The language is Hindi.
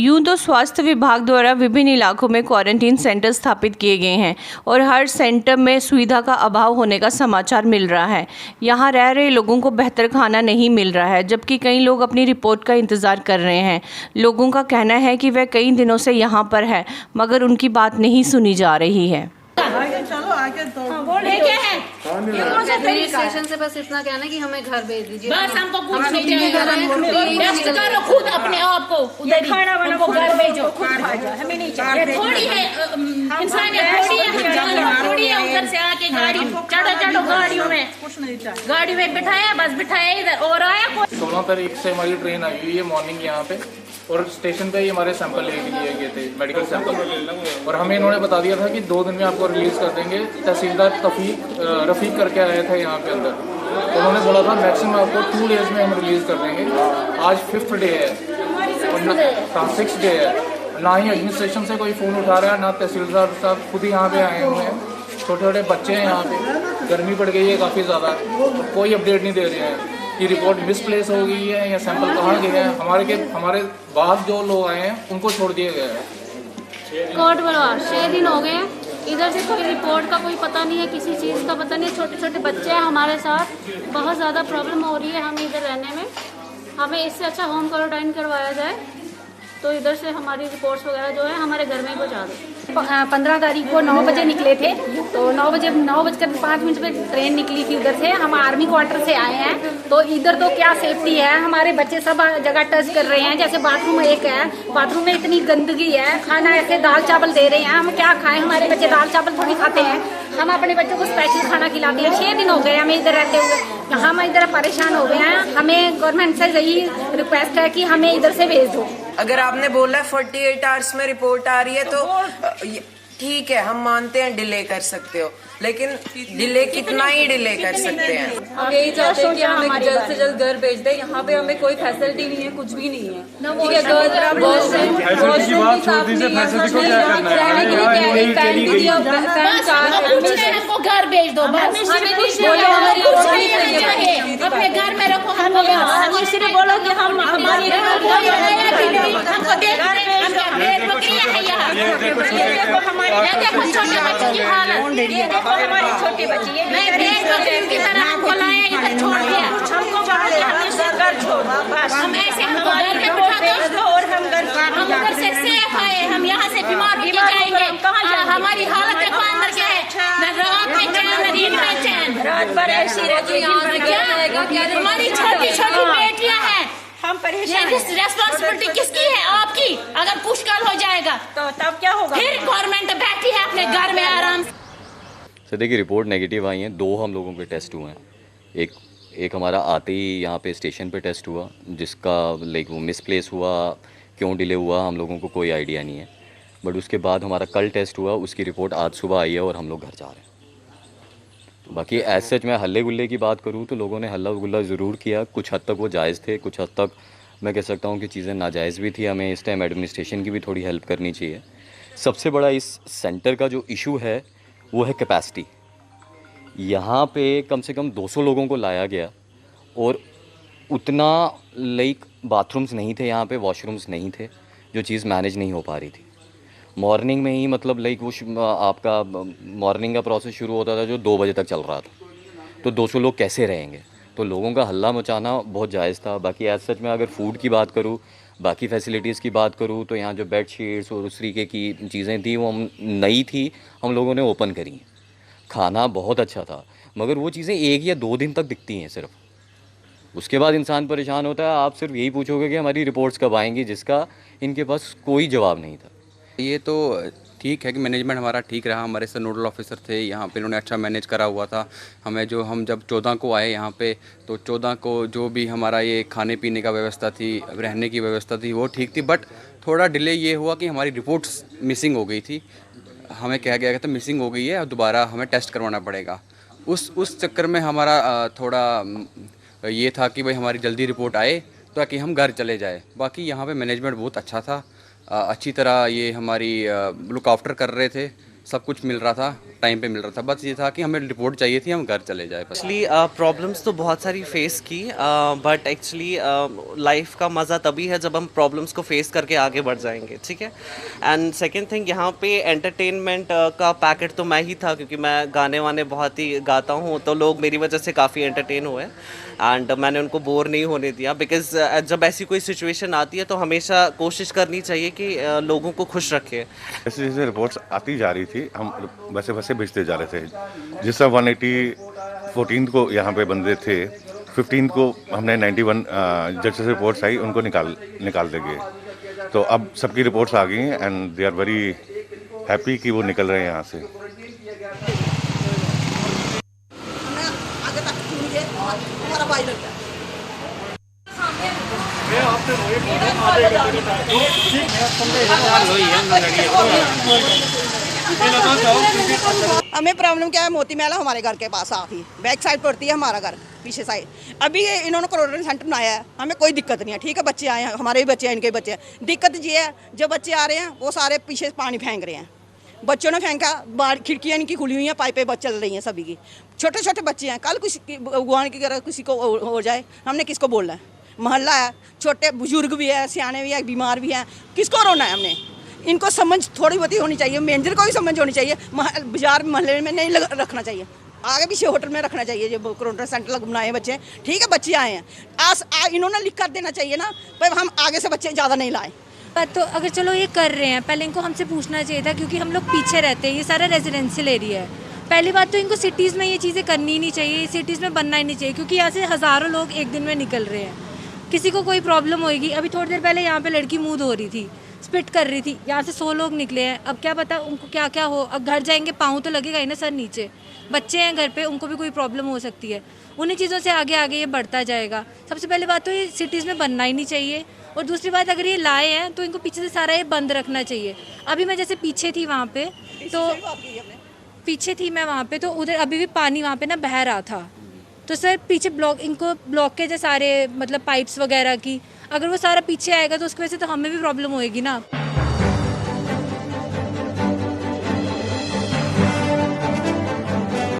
यूं तो स्वास्थ्य विभाग द्वारा विभिन्न इलाकों में क्वारंटीन सेंटर स्थापित किए गए हैं और हर सेंटर में सुविधा का अभाव होने का समाचार मिल रहा है। यहां रह रहे लोगों को बेहतर खाना नहीं मिल रहा है, जबकि कई लोग अपनी रिपोर्ट का इंतज़ार कर रहे हैं। लोगों का कहना है कि वह कई दिनों से यहां पर है, मगर उनकी बात नहीं सुनी जा रही है। पुलिस स्टेशन से बस इतना कहना कि हमें घर भेज दीजिए। बस हमको कुछ नहीं चाहिए। टेस्ट करो खुद अपने आप को, उधर ही हमको घर भेजो। हमें नहीं चाहिए। थोड़ी है इंसानियत, थोड़ी है जानवर, थोड़ी है उधर से आके गाड़ी चढ़ो गाड़ियों में बिठाया, बस बिठाया इधर और आया। 16 तारीख से हमारी ट्रेन आई हुई है मॉर्निंग यहाँ पे, और स्टेशन पे ही हमारे सैंपल लिए गए थे, मेडिकल सैंपल, और हमें इन्होंने बता दिया था कि 2 दिन में आपको रिलीज़ कर देंगे। तहसीलदार रफ़ीक करके आए थे यहाँ पे अंदर, तो उन्होंने बोला था मैक्सिमम आपको 2 डेज़ में हम रिलीज़ कर देंगे। आज 5th डे है और 6th डे है, ना ही एडमिनिस्ट्रेशन से कोई फ़ोन उठा रहा है, ना तहसीलदार साहब खुद ही यहाँ पे आए हुए हैं। छोटे छोटे बच्चे हैं यहाँ पे, गर्मी पड़ गई है काफ़ी ज़्यादा, तो कोई अपडेट नहीं दे रहे हैं कि रिपोर्ट मिसप्लेस हो गई है या सैंपल कहाँ गए हैं। हमारे बाद जो लोग आए हैं उनको छोड़ दिए गए हैं। कोर्ट बनवा 6 दिन हो गए, इधर से कोई रिपोर्ट का कोई पता नहीं है, किसी चीज़ का पता नहीं है। छोटे छोटे बच्चे हैं हमारे साथ, बहुत ज़्यादा प्रॉब्लम हो रही है हमें इधर रहने में। हमें इससे अच्छा होम क्वारंटाइन करवाया जाए तो इधर से हमारी रिपोर्ट्स वगैरह जो है हमारे घर में ही पहुँचा दो। 15 तारीख को 9 बजे निकले थे, तो 9:05 पे ट्रेन निकली थी उधर से। हम आर्मी क्वार्टर से आए हैं, तो इधर तो क्या सेफ्टी है, हमारे बच्चे सब जगह टच कर रहे हैं। जैसे बाथरूम एक है, बाथरूम में इतनी गंदगी है, खाना ऐसे दाल चावल दे रहे हैं, हम क्या खाएं। हमारे बच्चे दाल चावल थोड़ी खाते हैं, हम अपने बच्चों को स्पेशल खाना खिलाते हैं। 6 दिन हो गए हमें इधर रहते हुए, हम इधर परेशान हो गए हैं। हमें गवर्नमेंट से यही रिक्वेस्ट है कि हमें इधर से भेज दो। अगर आपने बोला 48 आवर्स में रिपोर्ट आ रही है तो ठीक है, हम मानते हैं डिले कर सकते हो, लेकिन डिले कितना ही डिले कर सकते हैं। हम यही चाहते हैं कि हमें जल्द से जल्द घर भेज दे। यहाँ पे हमें कोई फैसिलिटी नहीं है, कुछ भी नहीं है। हमको घर भेज दो, अपने घर में रखो। हमें सिर्फ बोलो कि हम हमारी देखो छोटे बच्चे की हालत, ये देखो हमारे छोटे बच्चे, ये बकरियों की तरह हमको लाया, इधर छोड़ दिया। हमको घर छोड़ो, हम ऐसे हमको घर में बिठा दो और हम घर से सेफ आए, हम यहाँ से बीमार हो जाएंगे। हमारी हालत देखो अंदर क्या है, न रात में चैन न दिन में चैन, रात भर ऐसी रहती है। हमारी छोटी छोटी बेटियां हैं, हम परेशान। रेस्पॉन्सिबिलिटी किसकी है? आपकी। अगर कुछ कल हो जाएगा तो तब क्या होगा? फिर गवर्नमेंट बैठी है अपने घर में आराम से। सर देखिए, रिपोर्ट नेगेटिव आई हैं। 2 हम लोगों के टेस्ट हुए हैं। एक हमारा आते ही यहाँ पे स्टेशन पे टेस्ट हुआ, जिसका वो मिसप्लेस हुआ, क्यों डिले हुआ हम लोगों को कोई आइडिया नहीं है। बट उसके बाद हमारा कल टेस्ट हुआ, उसकी रिपोर्ट आज सुबह आई है और हम लोग घर जा रहे हैं। बाकी एज सच मैं हल्ले गुल्ले की बात करूँ तो लोगों ने हल्ला गुल्ला ज़रूर किया। कुछ हद तक वो जायज़ थे, कुछ हद तक मैं कह सकता हूँ कि चीज़ें नाजायज़ भी थी। हमें इस टाइम एडमिनिस्ट्रेशन की भी थोड़ी हेल्प करनी चाहिए। सबसे बड़ा इस सेंटर का जो इशू है वो है कैपेसिटी। यहाँ पे कम से कम 200 लोगों को लाया गया और उतना बाथरूम्स नहीं थे, यहाँ पे वॉशरूम्स नहीं थे, जो चीज़ मैनेज नहीं हो पा रही थी। मॉर्निंग में ही वो आपका मॉर्निंग का प्रोसेस शुरू होता था जो 2 बजे तक चल रहा था, तो 200 लोग कैसे रहेंगे? तो लोगों का हल्ला मचाना बहुत जायज़ था। बाकी एज सच में अगर फूड की बात करूँ, बाकी फैसिलिटीज़ की बात करूँ, तो यहाँ जो बेड शीट्स और उस तरीके की चीज़ें थी वो नई थी, हम लोगों ने ओपन करी। खाना बहुत अच्छा था, मगर वो चीज़ें 1 या 2 दिन तक दिखती हैं सिर्फ, उसके बाद इंसान परेशान होता है। आप सिर्फ यही पूछोगे कि हमारी रिपोर्ट्स कब आएंगी, जिसका इनके पास कोई जवाब नहीं था। ये तो ठीक है कि मैनेजमेंट हमारा ठीक रहा। हमारे से नोडल ऑफिसर थे यहाँ पे, इन्होंने अच्छा मैनेज करा हुआ था। हम जब 14 को आए यहाँ पे, तो 14 को जो भी हमारा ये खाने पीने का व्यवस्था थी, रहने की व्यवस्था थी, वो ठीक थी। बट थोड़ा डिले ये हुआ कि हमारी रिपोर्ट्स मिसिंग हो गई थी। हमें कहा गया था मिसिंग हो गई है और दोबारा हमें टेस्ट करवाना पड़ेगा। उस चक्कर में हमारा थोड़ा ये था कि भाई हमारी जल्दी रिपोर्ट आए ताकि हम घर चले जाए। बाकी यहाँ पे मैनेजमेंट बहुत अच्छा था, अच्छी तरह ये हमारी लुक आफ्टर कर रहे थे। सब कुछ मिल रहा था, टाइम पे मिल रहा था। बस ये था कि हमें रिपोर्ट चाहिए थी, हम घर चले जाए बस। एक्चुअली प्रॉब्लम्स तो बहुत सारी फेस की, बट एक्चुअली लाइफ का मज़ा तभी है जब हम प्रॉब्लम्स को फेस करके आगे बढ़ जाएंगे, ठीक है। एंड सेकंड थिंग, यहाँ पे एंटरटेनमेंट का पैकेट तो मैं ही था, क्योंकि मैं गाने वाने बहुत ही गाता हूँ, तो लोग मेरी वजह से काफ़ी एंटरटेन हुए एंड मैंने उनको बोर नहीं होने दिया। बिकॉज जब ऐसी कोई सिचुएशन आती है तो हमेशा कोशिश करनी चाहिए कि लोगों को खुश रखें। जैसे जैसे रिपोर्ट्स आती जा रही थी, हम वैसे वैसे भेजते जा रहे थे। जिस तरह 180 14 को यहाँ पे बंदे थे, 15 को हमने 91 जैसे रिपोर्ट्स आई उनको निकाल देंगे। तो अब सबकी रिपोर्ट्स आ गई हैं and they are very happy कि वो निकल रहे हैं यहाँ से। हमें प्रॉब्लम क्या है, मोती महला हमारे घर के पास आती, बैक साइड पड़ती है हमारा घर, पीछे साइड। अभी ये इन्होंने कोरोना सेंटर बनाया है, हमें कोई दिक्कत नहीं है, ठीक है। बच्चे आए हैं, हमारे भी बच्चे हैं, इनके बच्चे हैं। दिक्कत ये है, जो बच्चे आ रहे हैं वो सारे पीछे पानी फेंक रहे हैं। बच्चों ने फेंका, बाहर खिड़कियाँ इनकी खुली हुई हैं, पाइपें चल रही हैं सभी की। छोटे छोटे बच्चे हैं, कल किसी भगवान की तरह किसी को हो जाए, हमने किसको बोलना है? मोहल्ला है, छोटे बुजुर्ग भी है, सियाने भी है, बीमार भी हैं, किसको रोना है हमने? इनको समझ थोड़ी बहुत होनी चाहिए, मैनेजर को भी समझ होनी चाहिए। बाजार मोहल्ले में नहीं रखना चाहिए, आगे पीछे होटल में रखना चाहिए। जो कोरोना सेंटर बनाए बच्चे, ठीक है, बच्चे आए हैं, इन्होंने लिख कर देना चाहिए ना भाई, हम आगे से बच्चे ज़्यादा नहीं लाएं। तो अगर चलो ये कर रहे हैं, पहले इनको हमसे पूछना चाहिए था, क्योंकि हम लोग पीछे रहते हैं, ये सारा रेजिडेंशियल एरिया है। पहली बात तो इनको सिटीज़ में ये चीज़ें करनी ही नहीं चाहिए, सिटीज़ में बनना ही नहीं चाहिए, क्योंकि यहाँ से हज़ारों लोग एक दिन में निकल रहे हैं। किसी को कोई प्रॉब्लम होएगी, अभी थोड़ी देर पहले यहाँ पे लड़की मुँह धो रही थी, स्पिट कर रही थी, यहाँ से 100 लोग निकले हैं। अब क्या पता उनको क्या क्या हो, अब घर जाएंगे पाँव तो लगेगा ही ना सर नीचे, बच्चे हैं घर पे, उनको भी कोई प्रॉब्लम हो सकती है। उन्हीं चीज़ों से आगे आगे ये बढ़ता जाएगा। सबसे पहले बात तो ये सिटीज़ में बनना ही नहीं चाहिए, और दूसरी बात, अगर ये लाए हैं तो इनको पीछे से सारा ये बंद रखना चाहिए। अभी मैं जैसे पीछे थी वहाँ पे, तो पीछे थी मैं वहाँ पे, तो उधर अभी भी पानी वहाँ पे ना बह रहा था। तो सर पीछे इनको ब्लॉकेज है सारे, मतलब पाइप्स वगैरह की, अगर वो सारा पीछे आएगा तो उसकी वजह से तो हमें भी प्रॉब्लम होएगी ना।